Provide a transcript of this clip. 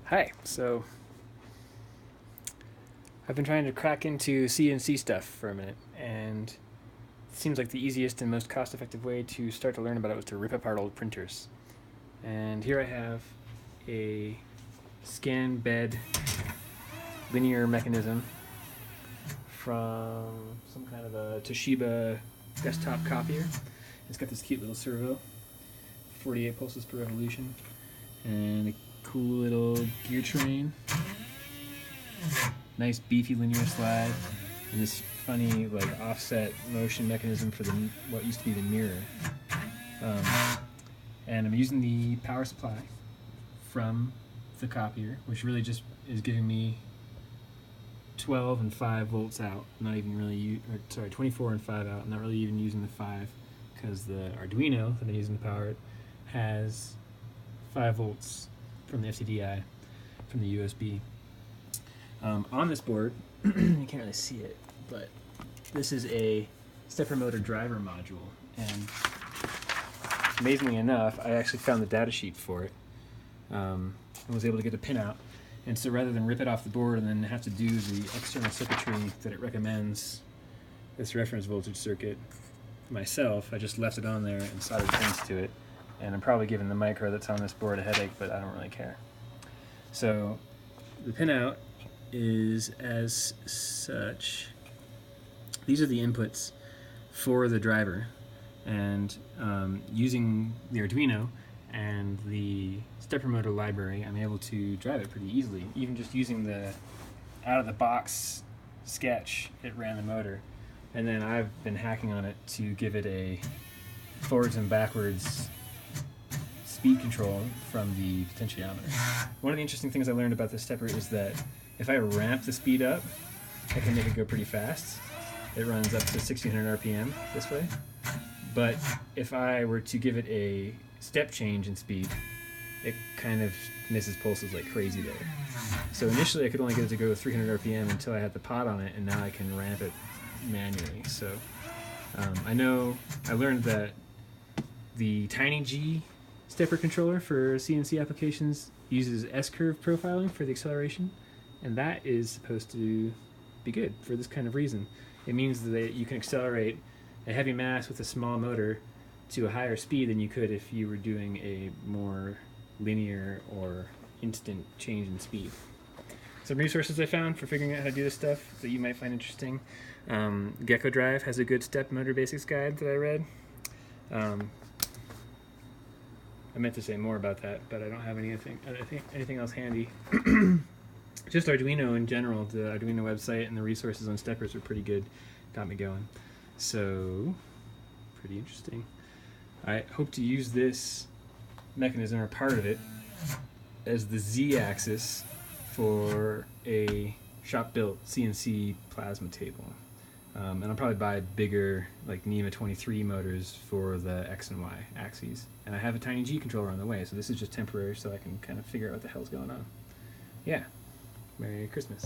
Hi. So I've been trying to crack into CNC stuff for a minute, and it seems like the easiest and most cost-effective way to start to learn about it was to rip apart old printers. And here I have a scan bed linear mechanism from some kind of a Toshiba desktop copier. It's got this cute little servo, 48 pulses per revolution, and a cool little gear train, nice beefy linear slide, and this funny like offset motion mechanism for the what used to be the mirror. And I'm using the power supply from the copier, which really just is giving me 12 and 5 volts out. Not even really, 24 and 5 out. I'm not really even using the 5 because the Arduino that I'm using to power it has 5 volts from the FCDI, from the USB. On this board, you can't really see it, but this is a stepper motor driver module, and amazingly enough, I actually found the data sheet for it and was able to get the pin out. And so rather than rip it off the board and then have to do the external circuitry that it recommends, this reference voltage circuit, myself, I just left it on there and soldered pins to it. And I'm probably giving the micro that's on this board a headache, but I don't really care. So the pinout is as such. These are the inputs for the driver, and using the Arduino and the stepper motor library, I'm able to drive it pretty easily. Even just using the out-of-the-box sketch, it ran the motor. And then I've been hacking on it to give it a forwards and backwards speed control from the potentiometer. One of the interesting things I learned about this stepper is that if I ramp the speed up, I can make it go pretty fast. It runs up to 1600 RPM this way. But if I were to give it a step change in speed, it kind of misses pulses like crazy there. So initially I could only get it to go 300 RPM until I had the pot on it, and now I can ramp it manually. So I learned that the Tiny G stepper controller for CNC applications uses S-curve profiling for the acceleration, and that is supposed to be good for this kind of reason. It means that you can accelerate a heavy mass with a small motor to a higher speed than you could if you were doing a more linear or instant change in speed. Some resources I found for figuring out how to do this stuff that you might find interesting. Gecko Drive has a good step motor basics guide that I read. I meant to say more about that, but I don't have anything else handy. Just Arduino in general, the Arduino website and the resources on steppers are pretty good. Got me going. So, pretty interesting. I hope to use this mechanism, or part of it, as the Z-axis for a shop-built CNC plasma table. And I'll probably buy bigger, like NEMA 23 motors for the X and Y axes. And I have a Tiny G controller on the way, so this is just temporary so I can kind of figure out what the hell's going on. Yeah. Merry Christmas.